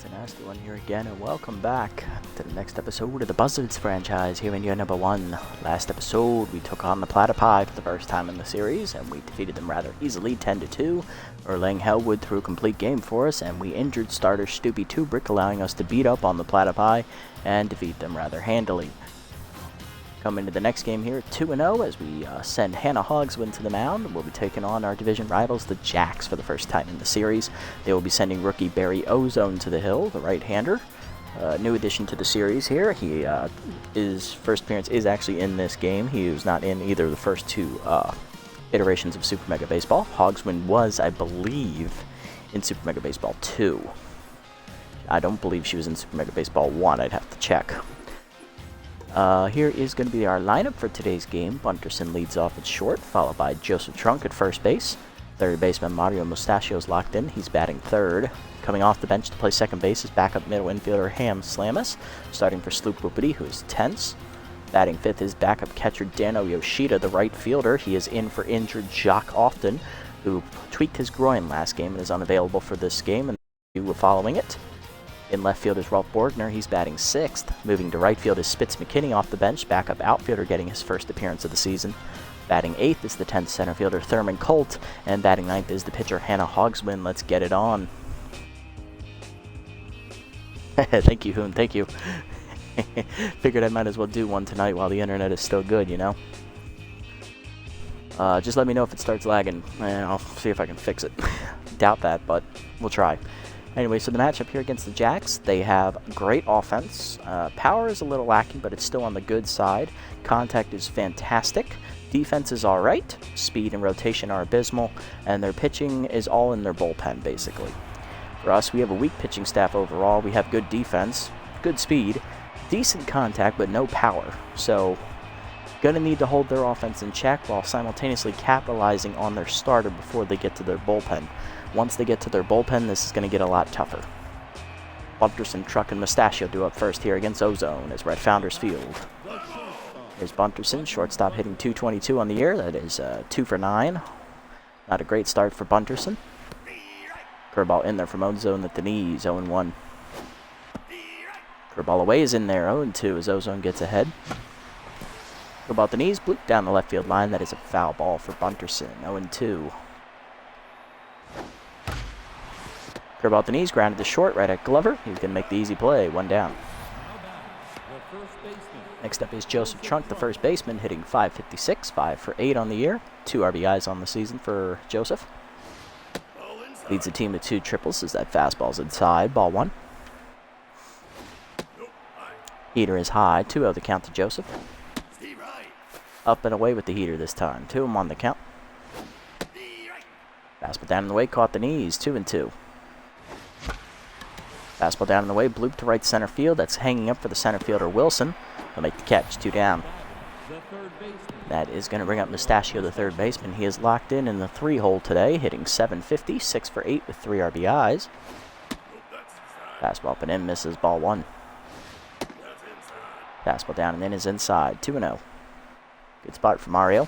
It's a nasty one here again, and welcome back to the next episode of the Buzzards franchise here in year number 1. Last episode, we took on the Platypi for the first time in the series, and we defeated them rather easily, 10-2. Erlang Hellwood threw a complete game for us, and we injured starter Stoopy Tubrick, allowing us to beat up on the Platypi and defeat them rather handily. Come into the next game here, 2-0, as we send Hannah Hogswin to the mound. We'll be taking on our division rivals, the Jacks, for the first time in the series. They will be sending rookie Barry Ozone to the hill, the right-hander. New addition to the series here. His first appearance is actually in this game. He was not in either of the first two iterations of Super Mega Baseball. Hogswin was, I believe, in Super Mega Baseball 2. I don't believe she was in Super Mega Baseball 1. I'd have to check. Here is going to be our lineup for today's game. Bunterson leads off at short, followed by Joseph Trunk at first base. Third baseman Mario Mustachio is locked in. He's batting third. Coming off the bench to play second base is backup middle infielder Ham Slamus. Starting for Sloop Whoopity, who is tense. Batting fifth is backup catcher Dano Yoshida, the right fielder. He is in for injured Jock Often, who tweaked his groin last game and is unavailable for this game, and you were following it. In left field is Ralph Borgner. He's batting sixth. Moving to right field is Spitz McKinney off the bench, backup outfielder getting his first appearance of the season. Batting eighth is the 10th center fielder Thurman Colt, and batting ninth is the pitcher Hannah Hogswin. Let's get it on. Thank you, Hoon. Thank you. Figured I might as well do one tonight while the internet is still good, you know? Just let me know if it starts lagging, and I'll see if I can fix it. Doubt that, but we'll try. Anyway, so the matchup here against the Jacks, they have great offense. Power is a little lacking, but it's still on the good side. Contact is fantastic. Defense is alright. Speed and rotation are abysmal. And their pitching is all in their bullpen, basically. For us, we have a weak pitching staff overall. We have good defense, good speed, decent contact, but no power. So, gonna need to hold their offense in check while simultaneously capitalizing on their starter before they get to their bullpen. Once they get to their bullpen, this is going to get a lot tougher. Bunterson, Truck, and Mustachio do up first here against Ozone as Red Founders Field. Here's Bunterson, shortstop, hitting .222 on the year. That is 2 for 9. Not a great start for Bunterson. Curveball in there from Ozone at the knees, 0-1. Curveball away is in there, 0-2 as Ozone gets ahead. Curveball at the knees, blooped down the left field line. That is a foul ball for Bunterson, 0-2. Curveball at the knees, grounded to short, right at Glover. He can make the easy play, 1 down. Next up is Joseph Trunk, the first baseman, hitting .556, 5 for 8 on the year. 2 RBIs on the season for Joseph. Leads the team with 2 triples as that fastball's inside, ball 1. Heater is high, 2-0 the count to Joseph. Up and away with the heater this time, 2 on the count. Fastball down in the way, caught the knees, 2-2. Fastball down in the way, bloop to right center field. That's hanging up for the center fielder Wilson. He'll make the catch, 2 down. That is going to bring up Mustachio, the third baseman. He is locked in the 3-hole today, hitting .750, 6 for 8 with 3 RBIs. Fastball up and in, misses, ball 1. Fastball down and in is inside, 2-0. Good spot for Mario.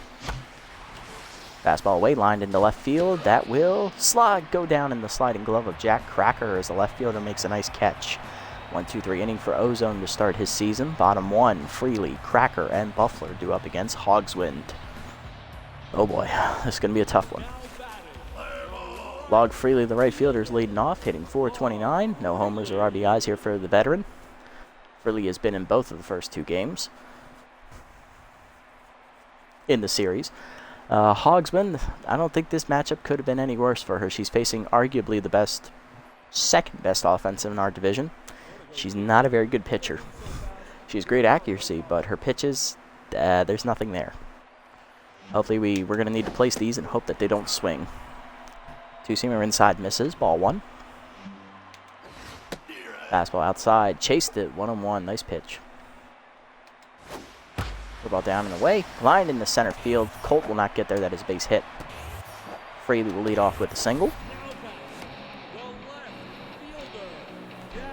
Fastball away, lined into left field. That will go down in the sliding glove of Jack Cracker as the left fielder makes a nice catch. 1-2-3 inning for Ozone to start his season. Bottom 1, Freely, Cracker, and Buffler do up against Hogswind. Oh boy, this is going to be a tough one. Log Freely, the right fielder, is leading off, hitting .429. No homers or RBIs here for the veteran. Freely has been in both of the first 2 games in the series. Hogsman, I don't think this matchup could have been any worse for her. She's facing arguably the second best offensive in our division. She's not a very good pitcher. She has great accuracy, but her pitches, there's nothing there. Hopefully we're going to need to place these and hope that they don't swing. 2-seamer inside misses, ball 1. Fastball outside, chased it, 1-1, nice pitch. Ball down and away, lined in the center field. Colt will not get there, that is a base hit. Freely will lead off with a single.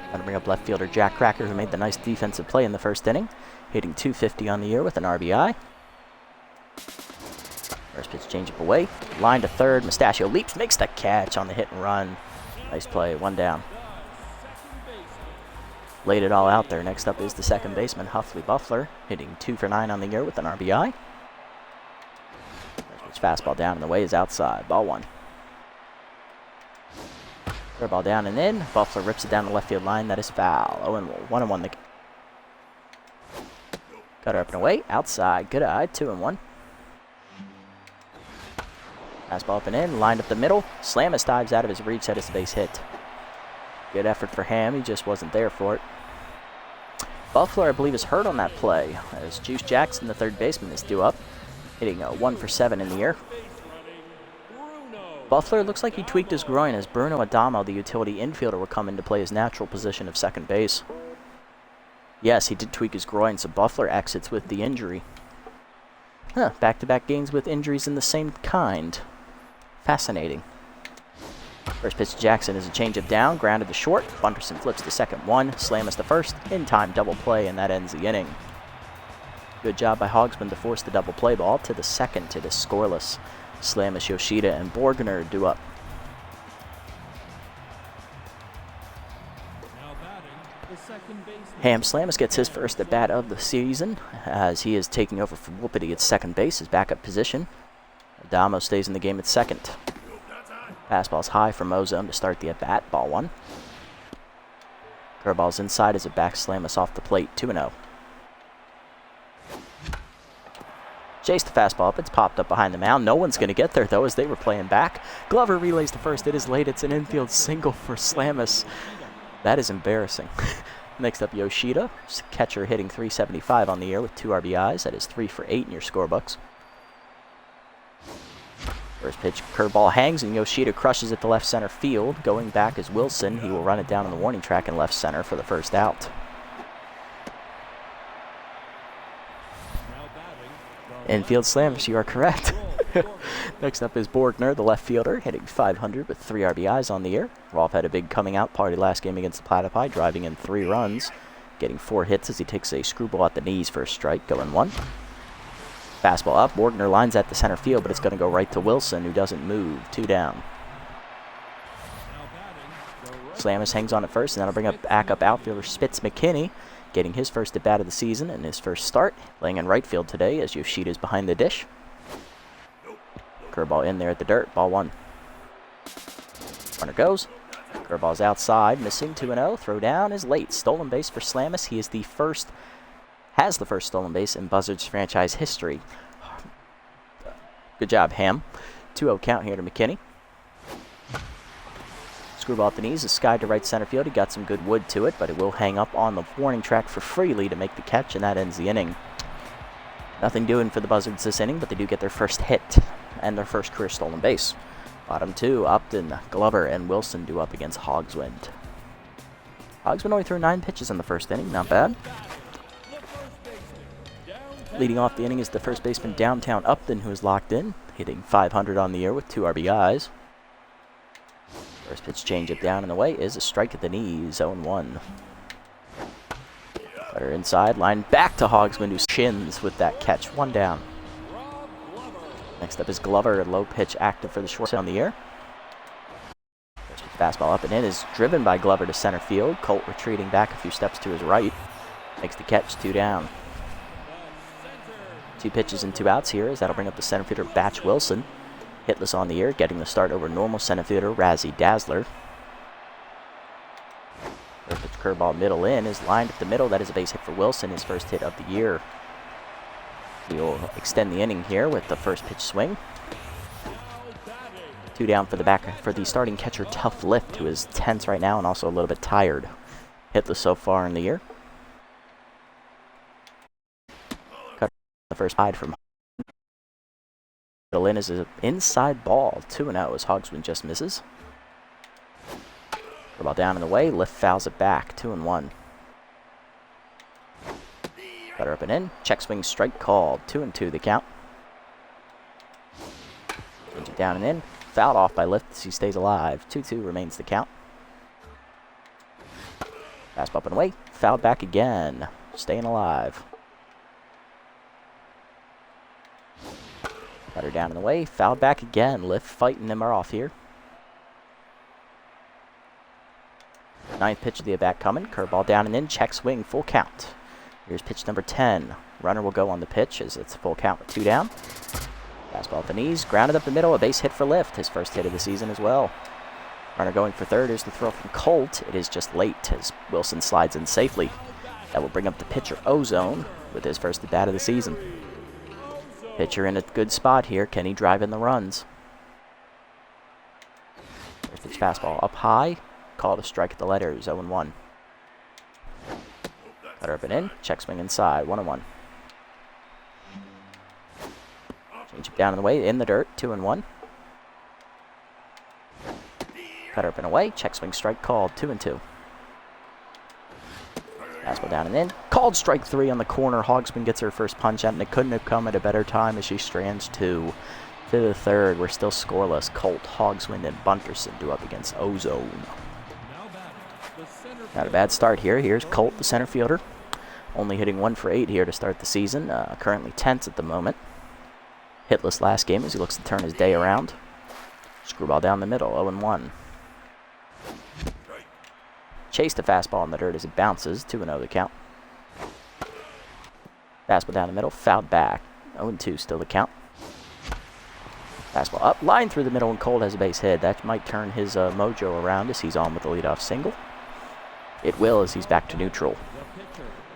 Going to bring up left fielder Jack Cracker, who made the nice defensive play in the first inning, hitting .250 on the year with an RBI. First pitch changeup away, line to third. Mustachio leaps, makes the catch on the hit and run. Nice play, 1 down. Laid it all out there. Next up is the second baseman, Layla Buckberger, hitting 2 for 9 on the year with an RBI. Which fastball down and the way is outside. Ball 1. Third ball down and in. Buckberger rips it down the left field line. That is foul. 1-1 the Got her up and away. Outside. Good eye. 2-1. Fastball up and in. Lined up the middle. Slamus dives out of his reach. That is a base hit. Good effort for Ham. He just wasn't there for it. Buckberger, I believe, is hurt on that play, as Juice Jackson, the third baseman, is due up, hitting 1 for 7 in the year. Buckberger looks like he tweaked his groin as Bruno Adamo, the utility infielder, will come into play his natural position of second base. Yes, he did tweak his groin, so Buckberger exits with the injury. Back-to-back games with injuries in the same kind. Fascinating. First pitch to Jackson is a changeup down, grounded to short. Bunderson flips to second 1, Slamus the first, in-time double play, and that ends the inning. Good job by Hogsman to force the double play ball to the second to the scoreless. Slamus, Yoshida, and Borgner due up. Ham Slamus gets his first at bat of the season, as he is taking over for Whoopity at second base, his backup position. Adamo stays in the game at second. Fastball's high for Mozum to start the at-bat. Ball 1. Curveball's inside as it backs Slamus off the plate. 2-0. Chase the fastball up. It's popped up behind the mound. No one's going to get there, though, as they were playing back. Glover relays to first. It is late. It's an infield single for Slamus. That is embarrassing. Next up, Yoshida. Catcher hitting .375 on the year with 2 RBIs. That is 3 for 8 in your scorebooks. First pitch, curveball hangs, and Yoshida crushes it to left center field. Going back is Wilson. He will run it down on the warning track in left center for the first out. Infield Slamus, you are correct. Next up is Borgner, the left fielder, hitting .500 with 3 RBIs on the year. Rolf had a big coming out party last game against the Platypi, driving in 3 runs, getting 4 hits as he takes a screwball at the knees for a strike, going 1. Fastball up. Borgner lines at the center field, but it's going to go right to Wilson, who doesn't move. 2 down. Slamus hangs on at first, and that'll bring up backup outfielder Spitz McKinney, getting his first at bat of the season and his first start, laying in right field today as Yoshida's behind the dish. Curveball in there at the dirt. Ball 1. Runner goes. Curveball's outside, missing. 2-0. Throw down is late. Stolen base for Slamus. He is the first. Has the first stolen base in Buzzards franchise history. Good job, Ham. 2-0 count here to McKinney. Screwball at the knees is skied to right center field. He got some good wood to it, but it will hang up on the warning track for Freely to make the catch, and that ends the inning. Nothing doing for the Buzzards this inning, but they do get their first hit and their first career stolen base. Bottom 2, Upton, Glover, and Wilson due up against Hogswind. Hogswind only threw 9 pitches in the first inning. Not bad. Leading off the inning is the first baseman, Downtown Upton, who is locked in, hitting .500 on the year with 2 RBIs. First pitch changeup down and away is a strike at the knees, 0-1. Cutter inside, line back to Hogsman, who shins with that catch. 1 down. Next up is Glover, low pitch active for the short on the year. First pitch fastball up and in is driven by Glover to center field. Colt retreating back a few steps to his right. Makes the catch, 2 down. 2 pitches and 2 outs here, as that'll bring up the center fielder Batch Wilson. Hitless on the year, getting the start over normal center fielder Razzie Dazzler. First pitch curveball middle in is lined up the middle. That is a base hit for Wilson, his first hit of the year. He will extend the inning here with the first pitch swing. 2 down for the starting catcher Tough Lift, who is tense right now and also a little bit tired. Hitless so far in the year. Cut the first hide from middle in is an inside ball. 2-0 as Hogsman just misses. Ball down in the way. Lift fouls it back. 2-1. Cutter up and in. Check swing strike called. 2-2 the count. Change it down and in. Fouled off by Lift as he stays alive. 2-2 remains the count. Fastball up and away. Fouled back again. Staying alive. Cutter down in the way. Fouled back again. Lift fighting him off here. Ninth pitch of the at-bat coming. Curveball down and in. Check swing. Full count. Here's pitch number 10. Runner will go on the pitch as it's a full count with 2 down. Fastball at the knees. Grounded up the middle. A base hit for Lift. His first hit of the season as well. Runner going for third. Here's the throw from Colt. It is just late as Wilson slides in safely. That will bring up the pitcher Ozone with his first at-bat of the season. Pitcher in a good spot here. Can he drive in the runs? First pitch fastball up high. Called a strike at the letters. 0-1. Cutter up and in. Check swing inside. 1-1. Change it down and away. In the dirt. 2-1. Cutter up and away. Check swing strike called. 2-2. Fastball down and in. Called strike 3 on the corner. Hogsman gets her first punch out, and it couldn't have come at a better time as she strands 2. To the third. We're still scoreless. Colt, Hogswind, and Bunterson do up against Ozone. Not a bad start here. Here's Colt, the center fielder. Only hitting 1 for 8 here to start the season. Currently tense at the moment. Hitless last game as he looks to turn his day around. Screwball down the middle. 0-1. Chased a fastball in the dirt as it bounces. 2-0 the count. Fastball down the middle. Fouled back. 0-2 still the count. Fastball up. Line through the middle and Colt has a base hit. That might turn his mojo around as he's on with the leadoff single. It will as he's back to neutral.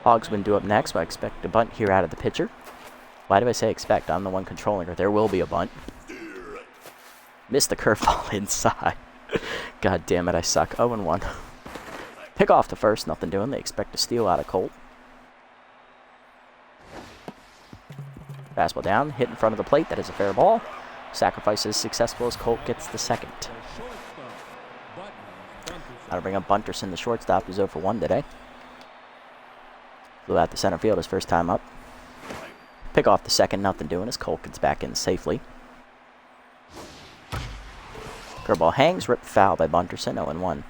Hogsman due up next. I expect a bunt here out of the pitcher. Why do I say expect? I'm the one controlling her. There will be a bunt. Missed the curveball inside. God damn it, I suck. 0-1. Pick off the first. Nothing doing. They expect a steal out of Colt. Fastball down. Hit in front of the plate. That is a fair ball. Sacrifice is successful as Colt gets the second. That'll bring up Bunterson, the shortstop, who's 0 for 1 today. Flew out the center field his first time up. Pick off the second, nothing doing as Colt gets back in safely. Curveball hangs, ripped foul by Bunterson, 0-1.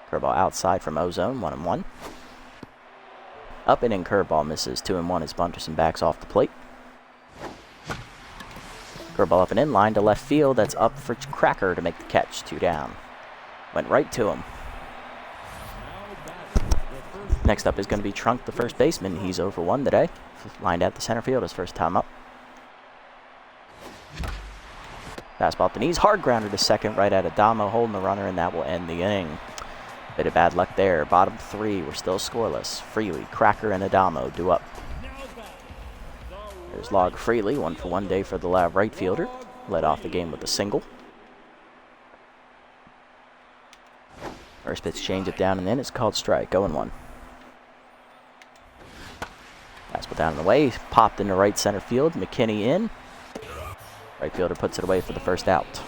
Curveball outside from Ozone, 1-1. Up and in curveball misses, 2-1 as Bunterson backs off the plate. Curveball up and in, line to left field. That's up for Cracker to make the catch. 2 down. Went right to him. Next up is going to be Trunk, the first baseman. He's 0 for 1 today. Lined out the center field his first time up. Fastball at the knees. Hard grounder to second right at Adamo, holding the runner, and that will end the inning. Bit of bad luck there. Bottom 3, we're still scoreless. Freely, Cracker, and Adamo due up. There's Log Freely, 1 for 1 day for the right fielder. Led off the game with a single. First pitch change it down and in. It's called strike. 0-1. Fastball down and away. Popped into right center field. McKinney in. Right fielder puts it away for the first out.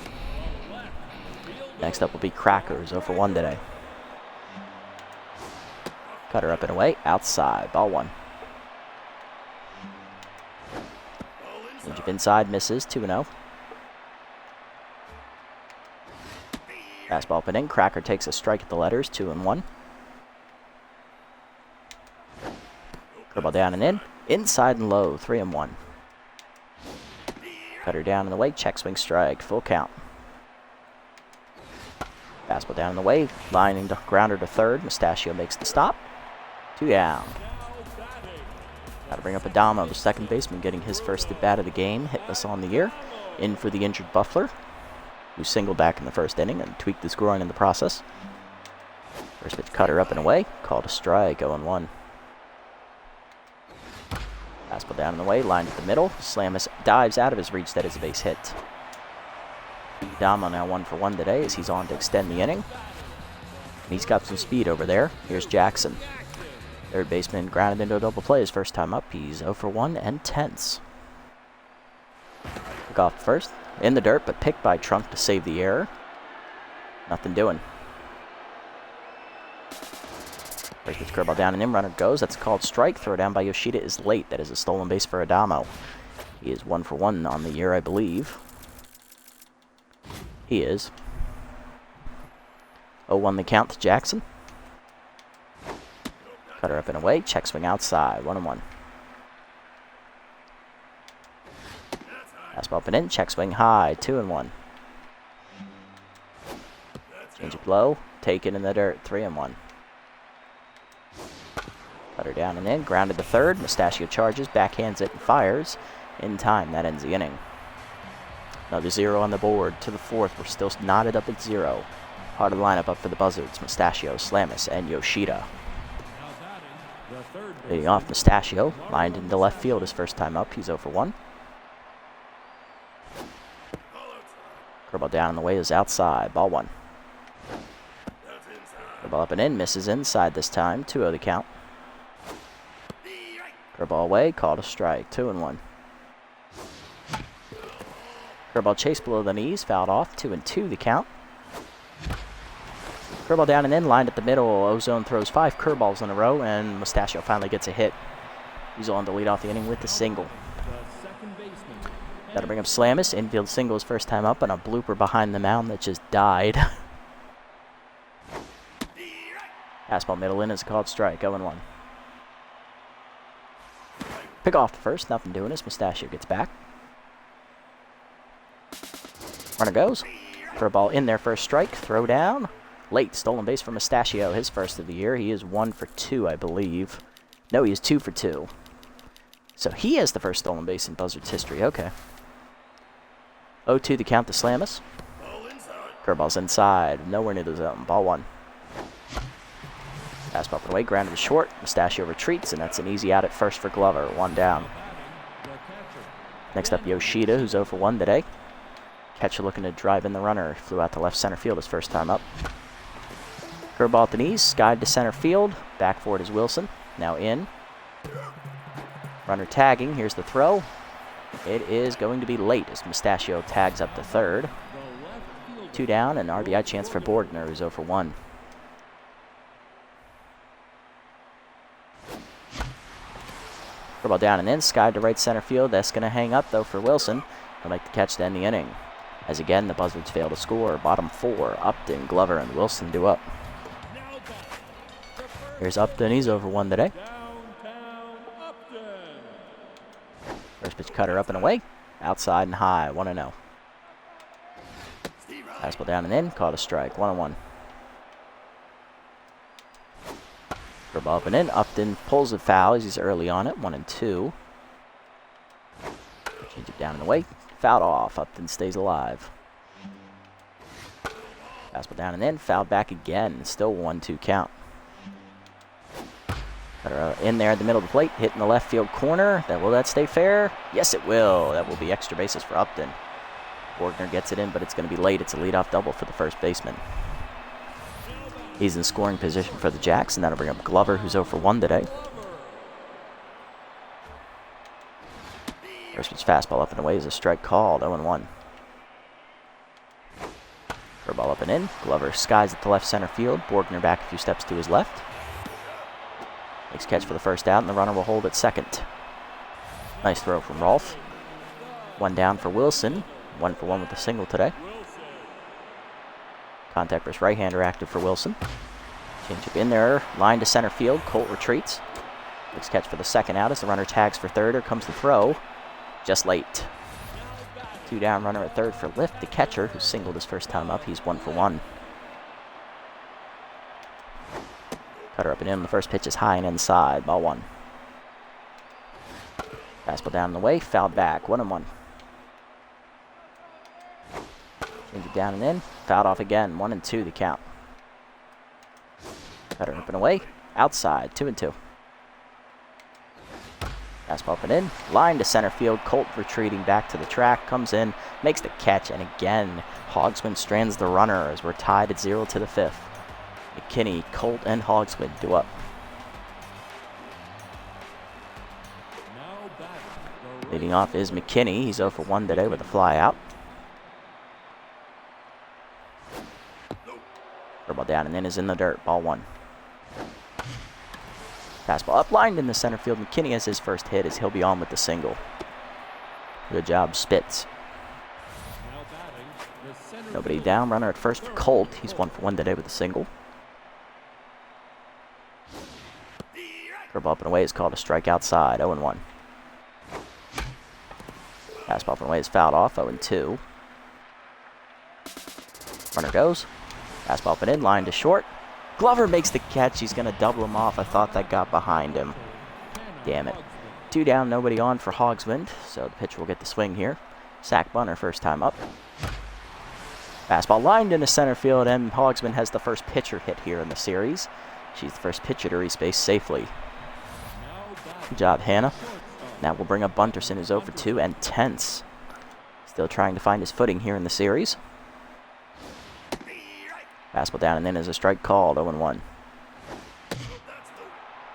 Next up will be Crackers, 0 for 1 today. Cutter up and away. Outside. Ball 1. Changeup inside, misses, 2-0. Fastball up and in. Cracker takes a strike at the letters, 2-1. Curveball down and in. Inside and low, 3-1. Cutter down and away. Check swing strike, full count. Fastball down and away. Lining to grounder to third. Mustachio makes the stop. 2 down. Got to bring up Adamo, the second baseman, getting his first at-bat of the game. Hitless on the year. In for the injured Buffler, who singled back in the first inning and tweaked his groin in the process. First pitch cutter up and away. Called a strike, 0-1. Fastball down and away. Line at the middle. Slamus dives out of his reach. That is a base hit. Adamo now 1 for 1 today as he's on to extend the inning. And he's got some speed over there. Here's Jackson. Third baseman grounded into a double play his first time up. He's 0 for 1 and tense. Pick off first. In the dirt, but picked by Trunk to save the error. Nothing doing. First pitch curveball down and in. Runner goes. That's called strike. Throw down by Yoshida is late. That is a stolen base for Adamo. He is 1 for 1 on the year, I believe. He is. 0-1 the count to Jackson. Cutter up and away. Check swing outside. 1-1. Fastball up and in. Check swing high. 2-1. Change it low. Taken in the dirt. 3-1. Cutter down and in. Grounded to third. Mustachio charges. Backhands it and fires. In time. That ends the inning. Another 0 on the board. To the fourth. We're still knotted up at 0. Part of the lineup up for the Buzzards. Mustachio, Slamis, and Yoshida. Leading off, Mustachio. Lined into left field his first time up. He's 0 for 1. Curveball down on the way is outside. Ball 1. Curveball up and in. Misses inside this time. 2-0 the count. Curveball away. Called a strike. 2-1. Curveball chased below the knees. Fouled off. 2-2 the count. Curveball down and in. Lined at the middle. Ozone throws 5 curveballs in a row. And Mustachio finally gets a hit. He's on to lead off the inning with the single. That'll bring up Slamis. Infield single his first time up. And a blooper behind the mound that just died. Fastball middle in is called strike. 0-1. Pick off the first. Nothing doing as Mustachio gets back. Runner goes. Curveball in there for a strike. Throw down. Late. Stolen base for Mustachio. His first of the year. He is 1 for 2, I believe. No, he is 2 for 2. So he has the first stolen base in Buzzards history. Okay. 0-2 the count to Slamis. Curveball's inside. Nowhere near the zone. Ball 1. Fastball up and away, grounded to short. Mustachio retreats, and that's an easy out at first for Glover. 1 down. Next up, Yoshida, who's 0 for 1 today. Catcher looking to drive in the runner. Flew out to left center field his first time up. Curveball at the knees, skied to center field. Back for it is Wilson. Now in. Runner tagging. Here's the throw. It is going to be late as Mustachio tags up to third. 2 down, and RBI chance for Borgner, who's 0 for 1. Curveball down and in, skied to right center field. That's going to hang up, though, for Wilson. He'll make the catch to end the inning. As again, the Buzzards fail to score. Bottom 4, Upton, Glover, and Wilson do up. Here's Upton. He's 0 for 1 today. First pitch cutter up and away. Outside and high. 1-0. Fastball down and in. Caught a strike. 1-1. Curveball up and in. Upton pulls a foul as he's early on it. 1-2. Change it down and away. Fouled off. Upton stays alive. Fastball down and in. Fouled back again. Still 1-2 count. In there at the middle of the plate. Hitting the left field corner. Will that stay fair? Yes, it will. That will be extra bases for Upton. Borgner gets it in, but it's going to be late. It's a leadoff double for the first baseman. He's in scoring position for the Jacks, and that'll bring up Glover, who's 0 for 1 today. First pitch fastball up and away is a strike called. 0-1. Curveball up and in. Glover skies at the left center field. Borgner back a few steps to his left. Makes catch for the first out, and the runner will hold at second. Nice throw from Rolfe. 1 down for Wilson. 1 for 1 with a single today. Contact versus right-hander active for Wilson. Change up in there. Line to center field. Colt retreats. Makes catch for the second out as the runner tags for third. Here comes the throw. Just late. 2 down, runner at third for Lift. The catcher, who singled his first time up, he's 1 for 1. Cutter up and in. The first pitch is high and inside. Ball 1. Fastball down and away. Fouled back. 1-1. Change it down and in. Fouled off again. 1-2 the count. Cutter up and away. Outside. 2-2. Fastball up and in. Line to center field. Colt retreating back to the track. Comes in. Makes the catch. And again, Hogsman strands the runner as we're tied at 0 to the 5th. McKinney, Colt, and Hogsman do up. Leading off is McKinney. He's 0 for 1 today with a fly out. Curveball down and in is in the dirt. Ball 1. Fastball uplined in the center field. McKinney has his first hit as he'll be on with the single. Good job, Spitz. Nobody down. Runner at first for Colt. He's 1 for 1 today with a single. Curveball up and away is called a strike outside. 0-1. Fastball up and away is fouled off. 0-2. Runner goes. Fastball up and in, line to short. Glover makes the catch. He's going to double him off. I thought that got behind him. Damn it. 2 down, nobody on for Hogswind, so the pitcher will get the swing here. Sack bunter first time up. Fastball lined into center field, and Hogsman has the first pitcher hit here in the series. She's the first pitcher to reach base safely. Good job, Hannah. Now we'll bring up Bunterson, who's 0 for 2, and Tense. Still trying to find his footing here in the series. Fastball down and in as a strike called, 0-1.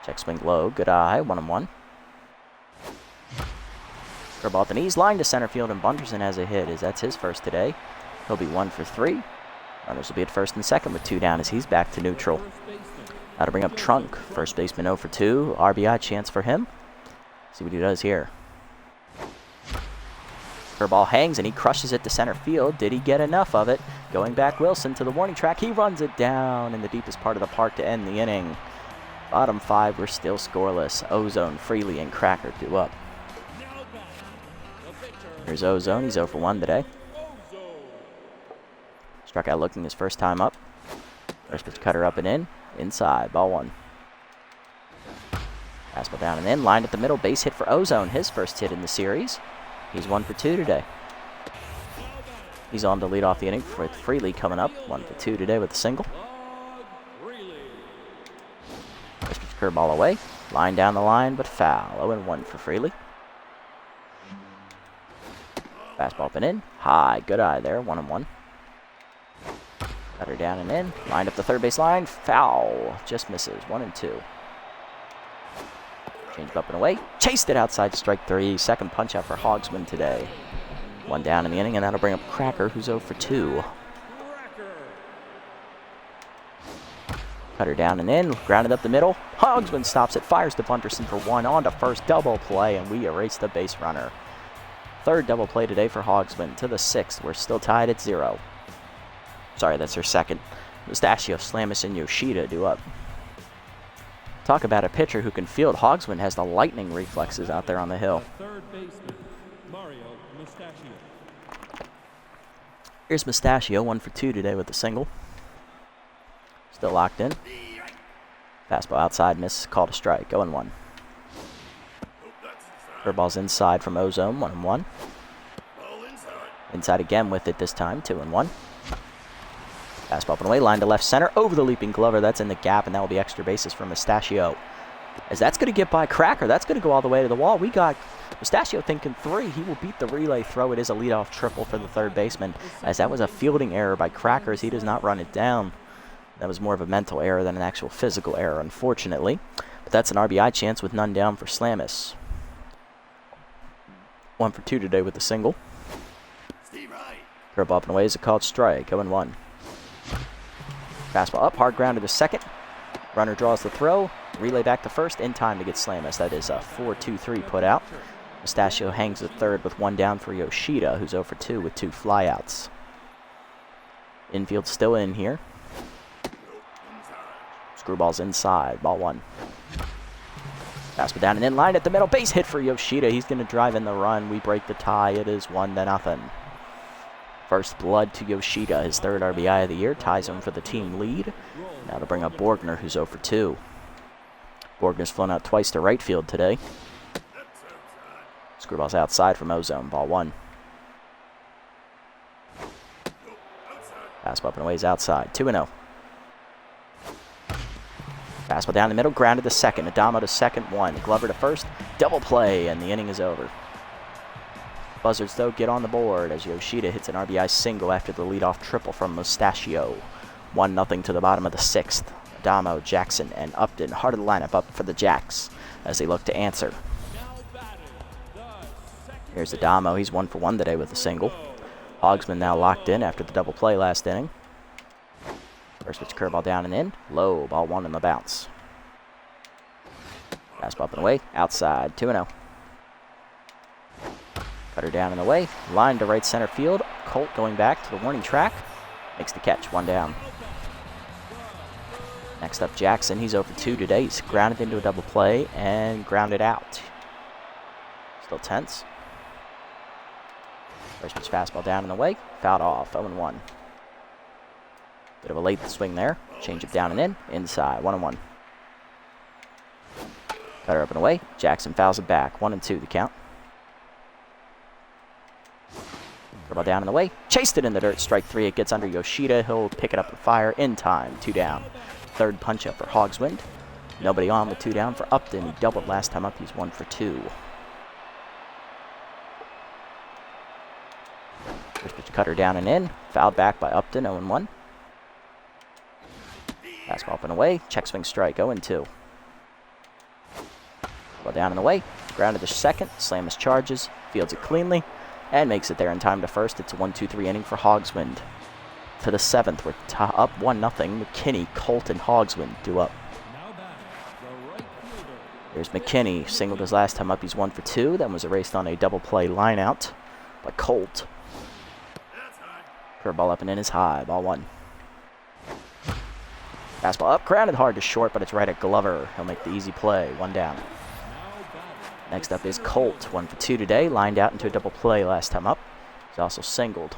Check swing low, good eye, 1-1. Curveball at the knees, line to center field, and Bunterson has a hit, as that's his first today. He'll be 1 for 3. Runners will be at first and second with 2 down as he's back to neutral. Now to bring up Trunk, first baseman 0 for 2, RBI chance for him. See what he does here. Curveball hangs and he crushes it to center field. Did he get enough of it? Going back Wilson to the warning track. He runs it down in the deepest part of the park to end the inning. Bottom 5, we're still scoreless. Ozone, Freely, and Cracker 2 up. Here's Ozone. He's 0 for 1 today. Struck out looking his first time up. First pitch cutter up and in. Inside. Ball 1. Fastball down and in. Lined at the middle. Base hit for Ozone. His first hit in the series. He's 1 for 2 today. He's on to lead off the inning with Freely coming up. 1 for 2 today with a single. First pitch curveball away. Line down the line, but foul. 0-1 for Freely. Fastball up and in. High. Good eye there. 1-1. Cutter down and in. Lined up the third base line. Foul. Just misses. 1-2. Changed up and away. Chased it outside strike 3. Second punch out for Hogsman today. 1 down in the inning, and that'll bring up Cracker, who's 0 for 2. Cutter down and in. Grounded up the middle. Hogsman stops it. Fires to Bunterson for 1. On to first. Double play, and we erase the base runner. Third double play today for Hogsman. To the 6th. We're still tied at 0. Sorry, that's her second. Mustachio, Slamis, and Yoshida do up. Talk about a pitcher who can field. Hogsman has the lightning reflexes out there on the hill. Here's Mustachio, 1 for 2 today with a single. Still locked in. Fastball outside, miss, called a strike, 0-1. Curveball's inside from Ozone, 1-1. Inside again with it this time, 2-1. Fastball up and away, line to left center, over the leaping Glover. That's in the gap, and that will be extra bases for Mustachio. As that's going to get by Cracker, that's going to go all the way to the wall. We got Mustachio thinking 3. He will beat the relay throw. It is a leadoff triple for the third baseman, as that was a fielding error by Cracker as he does not run it down. That was more of a mental error than an actual physical error, unfortunately. But that's an RBI chance with none down for Slamis. 1 for 2 today with a single. Curve up and away is a called strike, 0-1. Fastball up, hard ground to the second. Runner draws the throw. Relay back to first in time to get Slamis. That is a 4-2-3 put out. Mustachio hangs at third with 1 down for Yoshida, who's 0 for 2 with 2 flyouts. Infield still in here. Screwball's inside. Ball 1. Fastball down and in. Line at the middle. Base hit for Yoshida. He's going to drive in the run. We break the tie. It is 1-0. First blood to Yoshida, his 3rd RBI of the year, ties him for the team lead. Now to bring up Borgner, who's 0 for 2. Borgner's flown out twice to right field today. Screwball's outside from Ozone, ball 1. Fastball up and away is outside, 2-0. Fastball down the middle, grounded to second. Adamo to second, 1. Glover to first, double play, and the inning is over. Buzzards, though, get on the board as Yoshida hits an RBI single after the leadoff triple from Mustachio. 1-0 to the bottom of the 6th. Adamo, Jackson, and Upton, heart of the lineup up for the Jacks as they look to answer. Here's Adamo. He's 1 for 1 today with a single. Hogsman now locked in after the double play last inning. First pitch curveball down and in. Low, ball 1 on the bounce. Fastball up and away, outside, 2-0. Cutter down and away, line to right center field. Colt going back to the warning track. Makes the catch, 1 down. Next up, Jackson. He's 0 for 2 today. He's grounded into a double play and grounded out. Still tense. First pitch fastball down and away. Fouled off, 0-1. Bit of a late swing there. Change it down and in. Inside. 1-1. Cutter up and away. Jackson fouls it back. 1-2 the count. Curveball down and away. Chased it in the dirt. Strike 3. It gets under Yoshida. He'll pick it up and fire in time. 2 down. Third punch up for Hogswind. Nobody on with 2 down for Upton. He doubled last time up. He's 1 for 2. First pitch cutter down and in. Fouled back by Upton. 0-1. Fastball up and away. Check swing strike. 0-2. Ball down and away. Grounded to second. Slamus charges. Fields it cleanly. And makes it there in time to first. It's a 1-2-3 inning for Hogswind. To the 7th, we're up 1-0. McKinney, Colt, and Hogswind due up. There's McKinney. Singled his last time up. He's 1 for 2. Then was erased on a double play line out by Colt. Curveball up and in is high. Ball 1. Fastball up. Grounded hard to short, but it's right at Glover. He'll make the easy play. 1 down. Next up is Colt, 1 for 2 today, lined out into a double play last time up. He's also singled.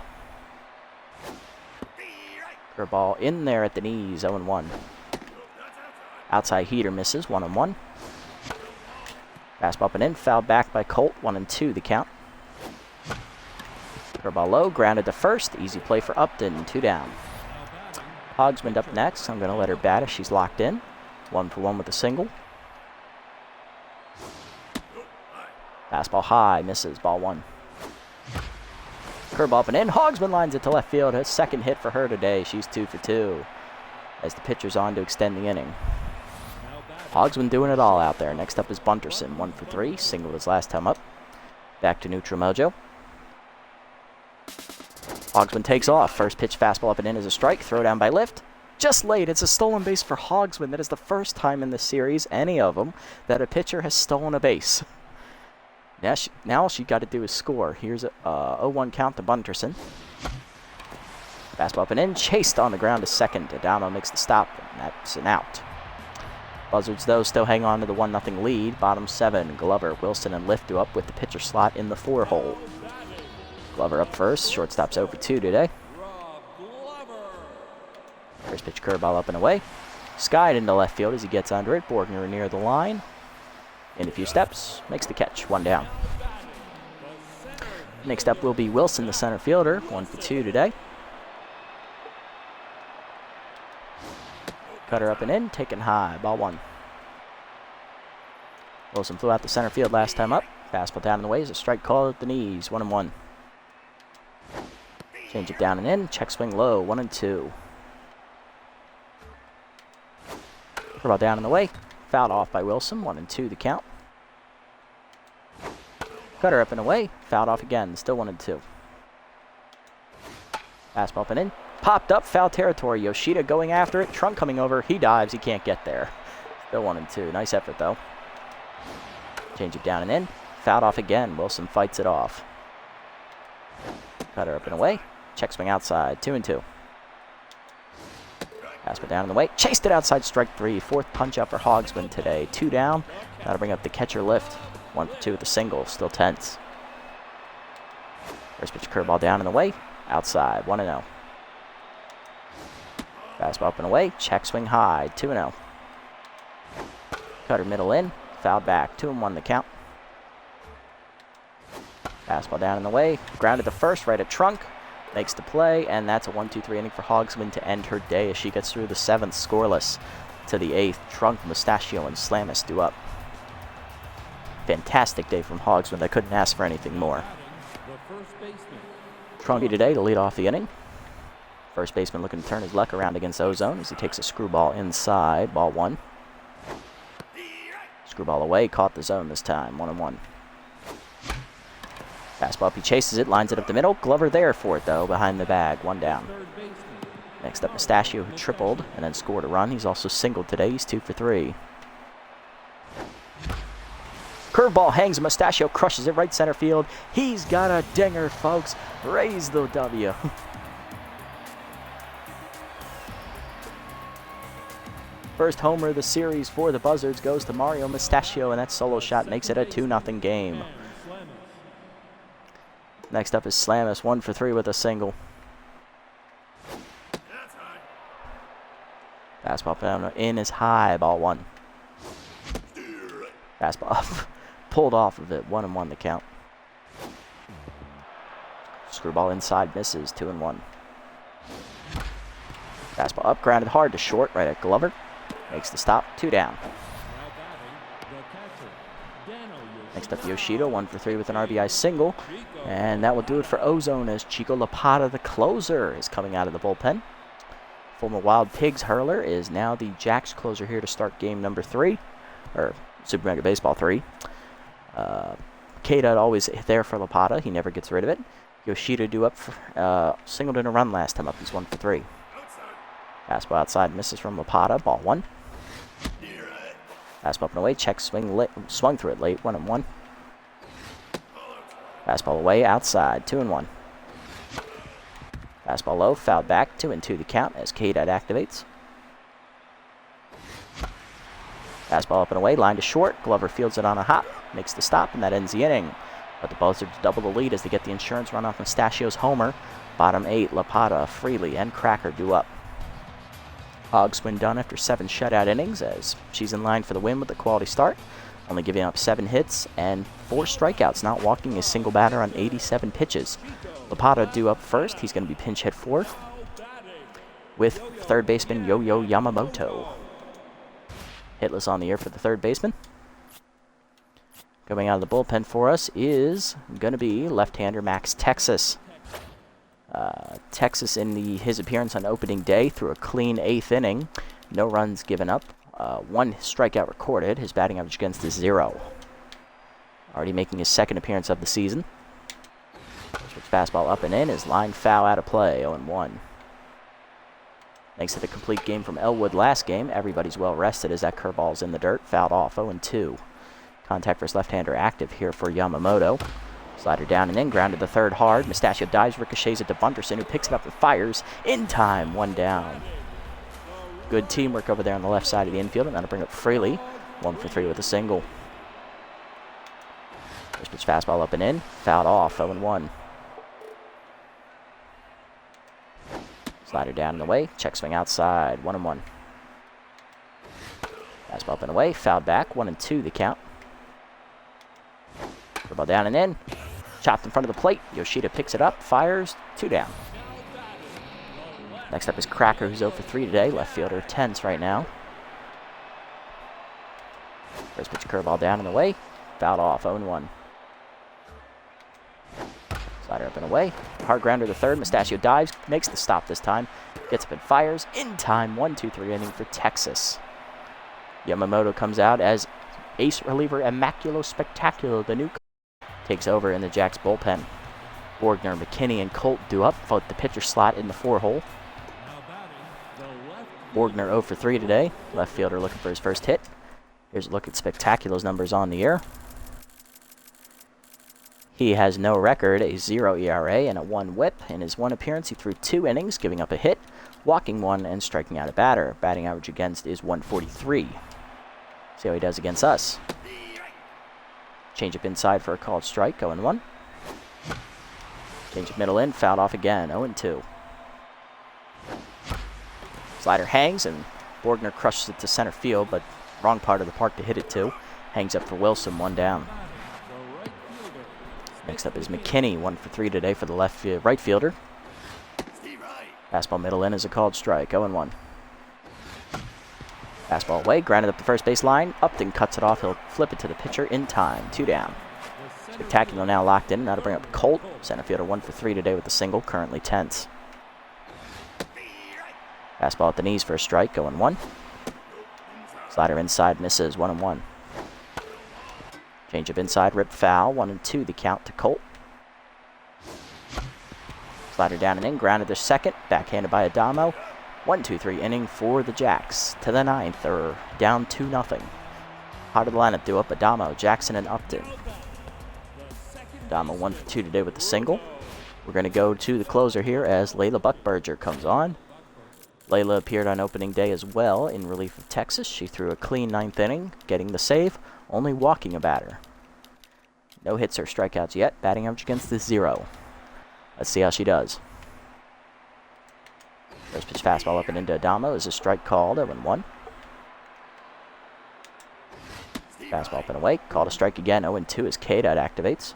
Curveball in there at the knees, 0-1. Outside heater misses, 1-1. Fastball up and in, fouled back by Colt, 1-2 the count. Curveball low, grounded to first, easy play for Upton, 2 down. Hogswind up next, I'm going to let her bat as she's locked in. 1 for 1 with a single. Fastball high, misses, ball 1. Curveball up and in, Hogsman lines it to left field. Her second hit for her today. She's 2 for 2. As the pitcher's on to extend the inning. Hogsman doing it all out there. Next up is Bunterson, 1 for 3. Singled his last time up. Back to neutral mojo. Hogsman takes off. First pitch fastball up and in is a strike. Throw down by lift. Just late. It's a stolen base for Hogsman. That is the first time in this series, any of them, that a pitcher has stolen a base. Now all she got to do is score. Here's a 0-1 count to Bunterson. Fastball up and in, chased on the ground to second. Adamo makes the stop, and that's an out. Buzzards, though, still hang on to the 1-0 lead. Bottom 7, Glover, Wilson, and Lift do up with the pitcher slot in the 4-hole. Glover up first. Shortstop's 0 for 2 today. First pitch curveball up and away. Skied into left field as he gets under it. Borgner near the line. In a few steps, makes the catch, 1 down. Next up will be Wilson, the center fielder, 1 for 2 today. Cutter up and in, taken high, ball 1. Wilson flew out the center field last time up. Fastball down and away is a strike call at the knees, 1-1. Change it down and in, check swing low, 1-2. Curveball down and away. Fouled off by Wilson, 1-2 the count. Cutter up and away, fouled off again, still 1-2. Fastball up and in, popped up, foul territory. Yoshida going after it, Trunk coming over, he dives, he can't get there. Still 1-2, nice effort though. Change it down and in, fouled off again, Wilson fights it off. Cutter up and away, check swing outside, 2-2. Fastball down and away, chased it outside, strike 3. Fourth punch out for Hogsman today, 2 down. Got to bring up the catcher Lift, 1 for 2 with a single, still tense. First pitch curveball down and away, outside, 1-0. Fastball up and away, check swing high, 2-0. Cutter middle in, fouled back, 2-1 the count. Fastball down and away, grounded to first, right at Trunk. Makes the play, and that's a 1-2-3 inning for Hogsman to end her day as she gets through the 7th scoreless to the 8th. Trunk, Mustachio, and Slamus do up. Fantastic day from Hogsman. I couldn't ask for anything more. Trunky today to lead off the inning. First baseman looking to turn his luck around against Ozone as he takes a screwball inside, ball 1. Screwball away, caught the zone this time, 1-1. Fastball up, he chases it, lines it up the middle. Glover there for it, though, behind the bag, 1 down. Next up, Mustachio, who tripled and then scored a run. He's also singled today. He's 2 for 3. Curveball hangs, Mustachio crushes it right center field. He's got a dinger, folks. Raise the W. First homer of the series for the Buzzards goes to Mario Mustachio, and that solo shot makes it a 2-0 game. Next up is Slamus, 1 for 3 with a single. Fastball down in is high, ball 1. Fastball up, pulled off of it, 1-1 the count. Screwball inside, misses, 2-1. Fastball up, grounded hard to short, right at Glover. Makes the stop, 2 down. Next up, Yoshida, 1 for 3 with an RBI single. And that will do it for Ozone as Chico Lapada, the closer, is coming out of the bullpen. Former Wild Pigs hurler is now the Jacks closer here to start game number 3, or Super Mega Baseball 3. Keita always there for Lapada. He never gets rid of it. Yoshida due up for, singled in a run last time up. He's 1 for 3. Fastball outside, misses from Lapada, ball 1. Fastball up and away, check swing, swung through it late, 1-1. Fastball away, outside, 2-1. Fastball low, fouled back, 2-2 the count as K-Dot activates. Fastball up and away, line to short. Glover fields it on a hop, makes the stop, and that ends the inning. But the Buzzards double the lead as they get the insurance run off Mustachio's homer. Bottom 8, Lapada, Freely, and Cracker due up. Hogs win done after 7 shutout innings as she's in line for the win with a quality start, only giving up 7 hits and 4 strikeouts, not walking a single batter on 87 pitches. Lapada due up first. He's going to be pinch hit for with third baseman Yo-Yo Yamamoto. Hitless on the year for the third baseman. Coming out of the bullpen for us is going to be left-hander Max Texas. Texas in his appearance on opening day threw a clean 8th inning. No runs given up. 1 strikeout recorded. His batting average against is 0. Already making his 2nd appearance of the season. Switch fastball up and in. His line foul out of play. 0-1. Thanks to the complete game from Elwood last game, everybody's well rested as that curveball's in the dirt. Fouled off. 0-2. Contact versus left-hander active here for Yamamoto. Slider down and in, grounded the third hard. Mustachio dives, ricochets it to Bunderson, who picks it up and fires. In time, 1 down. Good teamwork over there on the left side of the infield, and that'll bring up Freely. 1 for 3 with a single. First pitch fastball up and in, fouled off, 0-1. Slider down and away, check swing outside, 1-1. Fastball up and away, fouled back, 1-2 the count. Ball down and in. Chopped in front of the plate. Yoshida picks it up, fires, 2 down. Next up is Cracker, who's 0 for 3 today. Left fielder, tense right now. First pitch curveball down and away. Fouled off, 0-1. Slider up and away. Hard grounder to third. Mustachio dives, makes the stop this time. Gets up and fires. In time, 1-2-3 inning for Texas. Yamamoto comes out as ace reliever Immaculo Spectacular, the new takes over in the Jacks bullpen. Borgner, McKinney, and Colt due up, vote the pitcher slot in the 4-hole. Borgner 0 for 3 today. Left fielder looking for his first hit. Here's a look at Spectacular's numbers on the year. He has no record, a 0 ERA and a 1 whip. In his 1 appearance, he threw 2 innings, giving up a hit, walking 1, and striking out a batter. Batting average against is 143. See how he does against us. Change up inside for a called strike, 0-1. Change up middle in, fouled off again, 0-2. Slider hangs, and Borgner crushes it to center field, but wrong part of the park to hit it to. Hangs up for Wilson, 1 down. Next up is McKinney, 1 for 3 today for the right fielder. Fastball middle in is a called strike, 0-1. Fastball away, grounded up the first base line. Upton cuts it off. He'll flip it to the pitcher in time. 2 down. Spectacular now locked in. Now to bring up Colt. Center fielder 1 for 3 today with a single. Currently tense. Fastball at the knees for a strike. 0-1. Slider inside misses. 1-1. Change up inside. Rip foul. 1-2 the count to Colt. Slider down and in. Grounded to second. Backhanded by Adamo. 1-2-3 inning for the Jacks. To the 9th, or down 2-0. Part of the lineup due up Adamo, Jackson, and Upton. Adamo 1 for 2 today with the single. We're going to go to the closer here as Layla Buckberger comes on. Layla appeared on opening day as well in relief of Texas. She threw a clean 9th inning, getting the save, only walking a batter. No hits or strikeouts yet. Batting average against is 0. Let's see how she does. First pitch fastball up and into Adamo. Is a strike called, 0-1. Fastball up and away. Called a strike again, 0-2 as K-Dot activates.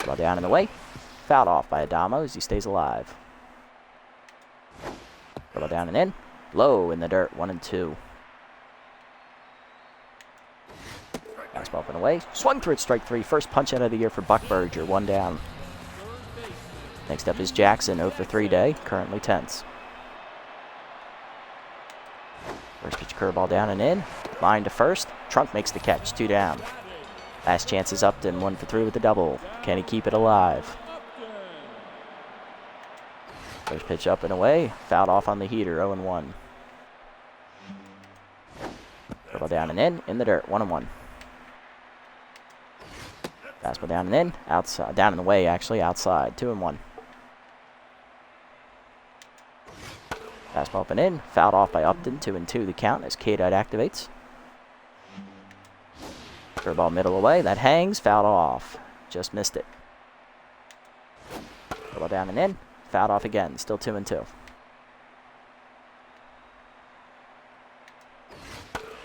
Ball down in the way. Fouled off by Adamo as he stays alive. Ball down and in. Low in the dirt, 1-2. Fastball up and away. Swung through it, strike 3. First punch out of the year for Buckberger, 1 down. Next up is Jackson, 0 for 3 day, currently tense. First pitch curveball down and in. Line to first. Trunk makes the catch, 2 down. Last chance is Upton, 1 for 3 with a double. Can he keep it alive? First pitch up and away. Fouled off on the heater, 0-1. Curveball down and in the dirt, 1-1. Fastball down and in, outside, down in the way actually, outside, 2-1. Fastball up and in, fouled off by Upton, 2-2 the count as K-Dot activates. Curveball middle away, that hangs, fouled off, just missed it. Curveball down and in, fouled off again, still 2-2.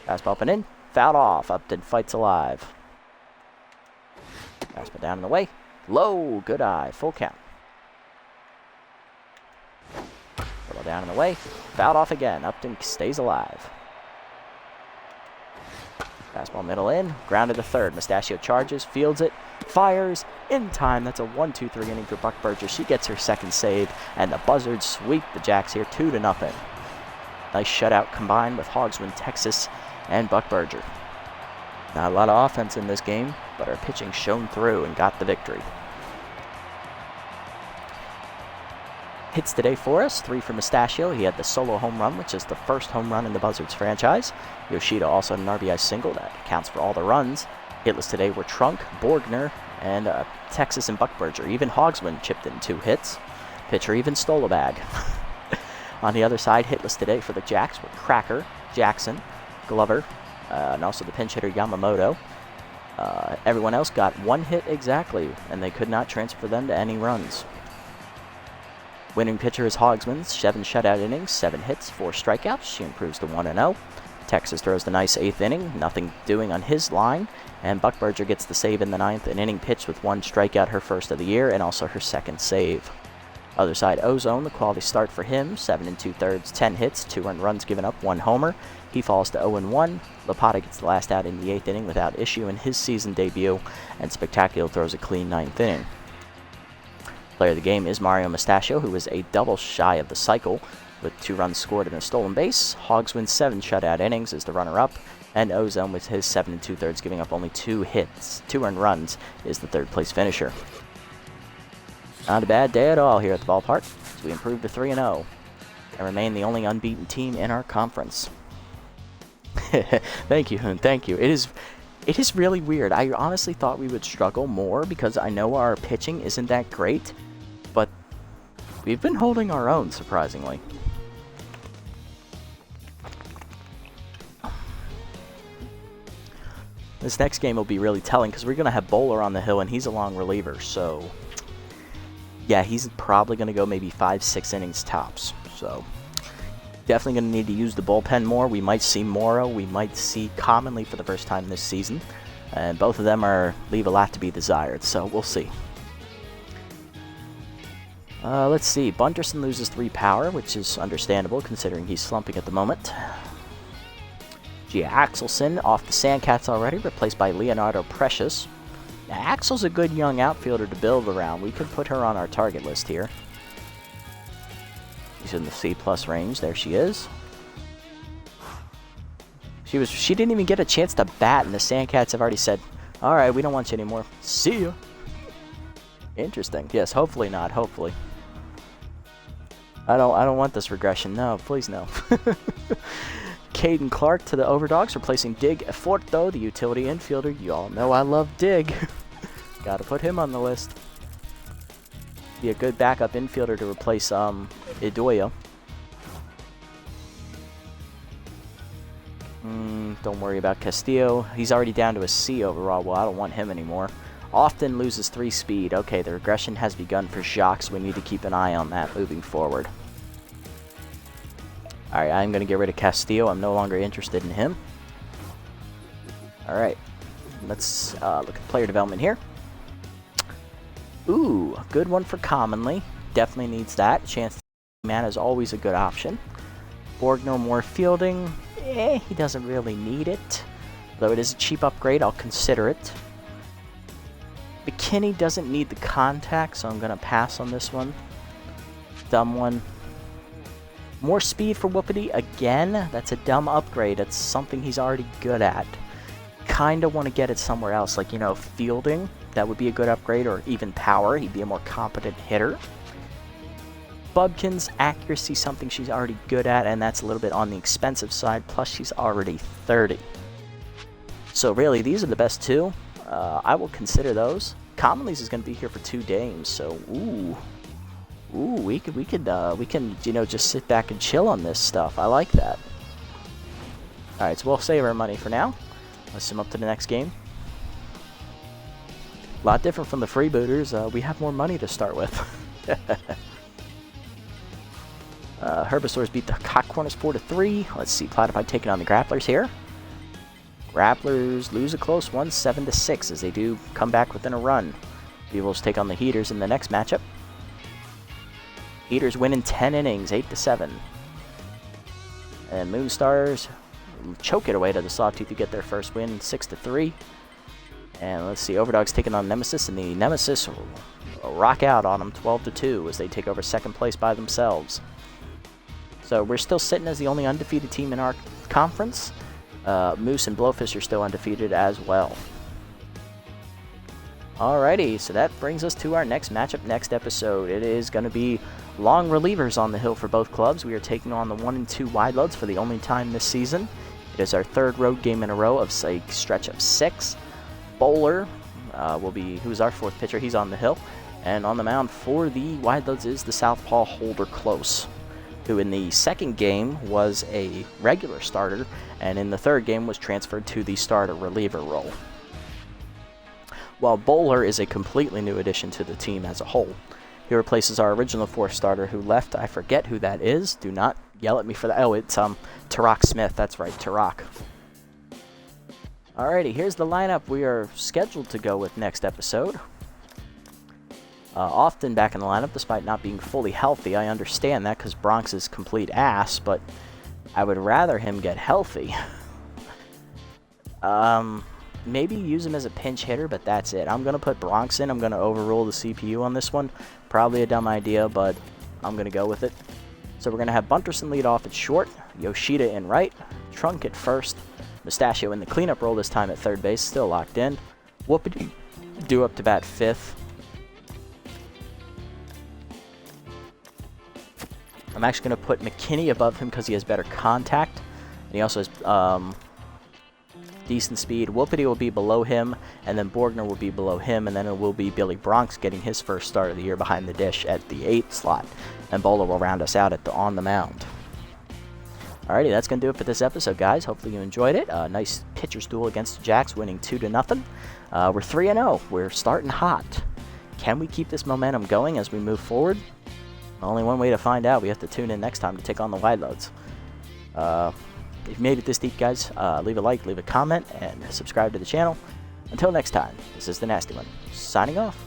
Fastball up and in, fouled off, Upton fights alive. Fastball down in the way. Low, good eye, full count. Ball down in the way. Fouled off again. Upton stays alive. Fastball middle in. Grounded to third. Mustachio charges, fields it, fires in time. That's a 1-2-3 inning for Buckberger. She gets her second save, and the Buzzards sweep the Jacks here 2-0. Nice shutout combined with Hogsman, Texas, and Buckberger. Not a lot of offense in this game, but our pitching shone through and got the victory. Hits today for us, 3 for Mustachio. He had the solo home run, which is the first home run in the Buzzards franchise. Yoshida also had an RBI single that accounts for all the runs. Hitless today were Trunk, Borgner, and Texas and Buckberger. Even Hogsman chipped in 2 hits. Pitcher even stole a bag. On the other side, hitless today for the Jacks were Cracker, Jackson, Glover, and also the pinch hitter Yamamoto. Everyone else got 1 hit exactly, and they could not transfer them to any runs. Winning pitcher is Hogsman, 7 shutout innings, 7 hits, 4 strikeouts. She improves to 1-0. Texas throws the nice 8th inning, nothing doing on his line, and Buckberger gets the save in the 9th, an inning pitched with 1 strikeout, her first of the year, and also her second save. Other side, Ozone, the quality start for him, 7 2/3, 10 hits, 2 earned runs given up, 1 homer. He falls to 0-1. Lapada gets the last out in the 8th inning without issue in his season debut, and Spectacular throws a clean 9th inning. Player of the game is Mario Mustachio, who was a double shy of the cycle with 2 runs scored and a stolen base. Hogsman 7 shutout innings is the runner-up, and Ozone with his 7 2/3 giving up only 2 hits, 2 earned runs is the 3rd place finisher. Not a bad day at all here at the ballpark, as we improve to 3-0 and remain the only unbeaten team in our conference. Thank you, Hoon. Thank you. It is really weird. I honestly thought we would struggle more because I know our pitching isn't that great, but we've been holding our own, surprisingly. This next game will be really telling because we're going to have Bowler on the hill, and he's a long reliever, so yeah, he's probably going to go maybe 5-6 innings tops, so definitely going to need to use the bullpen more. We might see Morrow. We might see Commonly for the first time this season. And both of them leave a lot to be desired, so we'll see. Let's see. Bunderson loses 3 power, which is understandable considering he's slumping at the moment. Gia Axelson off the Sandcats already, replaced by Leonardo Precious. Now, Axel's a good young outfielder to build around. We could put her on our target list here. She's in the C+ range. There she is. She didn't even get a chance to bat, and the Sandcats have already said, "All right, we don't want you anymore. See ya." Interesting. Yes, hopefully not. Hopefully. I don't want this regression. No, please no. Caden Clark to the Overdogs, replacing Dig Eforto, the utility infielder. You all know I love Dig. Gotta put him on the list. Be a good backup infielder to replace Idoya. Don't worry about Castillo. He's already down to a C overall. Well, I don't want him anymore. Often loses 3 speed. Okay, the regression has begun for Jacques. We need to keep an eye on that moving forward. Alright, I'm going to get rid of Castillo. I'm no longer interested in him. Alright, let's look at player development here. Ooh, a good one for Commonly. Definitely needs that. Chance to man is always a good option. Borgner more fielding. He doesn't really need it. Though it is a cheap upgrade, I'll consider it. McKinney doesn't need the contact, so I'm going to pass on this one. Dumb one. More speed for Whoopity. Again, that's a dumb upgrade. It's something he's already good at. Kind of want to get it somewhere else, like, you know, fielding. That would be a good upgrade, or even power. He'd be a more competent hitter. Bubkin's accuracy, something she's already good at, and that's a little bit on the expensive side, plus she's already 30. So really, these are the best two. I will consider those. Commonly's is going to be here for 2 games, so we can you know, just sit back and chill on this stuff. I like that. All right, so we'll save our money for now. Let's sim up to the next game. A lot different from the freebooters. We have more money to start with. Herbisaurs beat the Cockcorners 4-3. Let's see, Platypi taking on the Grapplers here. Grapplers lose a close one, 7-6, as they do come back within a run. Beavers take on the Heaters in the next matchup. Heaters win in 10 innings, 8-7. And Moonstars choke it away to the Sawtooth to get their first win, 6-3. And let's see, Overdog's taking on Nemesis, and the Nemesis rock out on them 12-2 as they take over second place by themselves. So we're still sitting as the only undefeated team in our conference. Moose and Blowfish are still undefeated as well. Alrighty, so that brings us to our next matchup, next episode. It is going to be long relievers on the hill for both clubs. We are taking on the 1 and 2 wide loads for the only time this season. It is our 3rd road game in a row of a stretch of 6. Bowler will be, who's our 4th pitcher, he's on the hill. And on the mound for the wide loads is the Southpaw Holder Close, who in the 2nd game was a regular starter, and in the 3rd game was transferred to the starter reliever role. While Bowler is a completely new addition to the team as a whole. He replaces our original 4th starter who left. I forget who that is. Do not yell at me for that. Oh, it's Tarak Smith. That's right, Tarak. Alrighty, here's the lineup we are scheduled to go with next episode. Often back in the lineup, despite not being fully healthy. I understand that because Bronx is complete ass, but I would rather him get healthy. Maybe use him as a pinch hitter, but that's it. I'm going to put Bronx in. I'm going to overrule the CPU on this one. Probably a dumb idea, but I'm going to go with it. So we're going to have Bunterson lead off at short, Yoshida in right, Trunk at first, Mustachio in the cleanup role this time at 3rd base, still locked in. Whoopity due up to bat 5th. I'm actually going to put McKinney above him because he has better contact. And he also has decent speed. Whoopity will be below him, and then Borgner will be below him, and then it will be Billy Bronx getting his first start of the year behind the dish at the 8th slot. And Bowler will round us out at on the mound. Alrighty, that's going to do it for this episode, guys. Hopefully you enjoyed it. Nice pitcher's duel against the Jacks, winning 2-0. We're 3-0. We're starting hot. Can we keep this momentum going as we move forward? Only one way to find out. We have to tune in next time to take on the wide loads. If you made it this deep, guys, leave a like, leave a comment, and subscribe to the channel. Until next time, this is the Nasty One, signing off.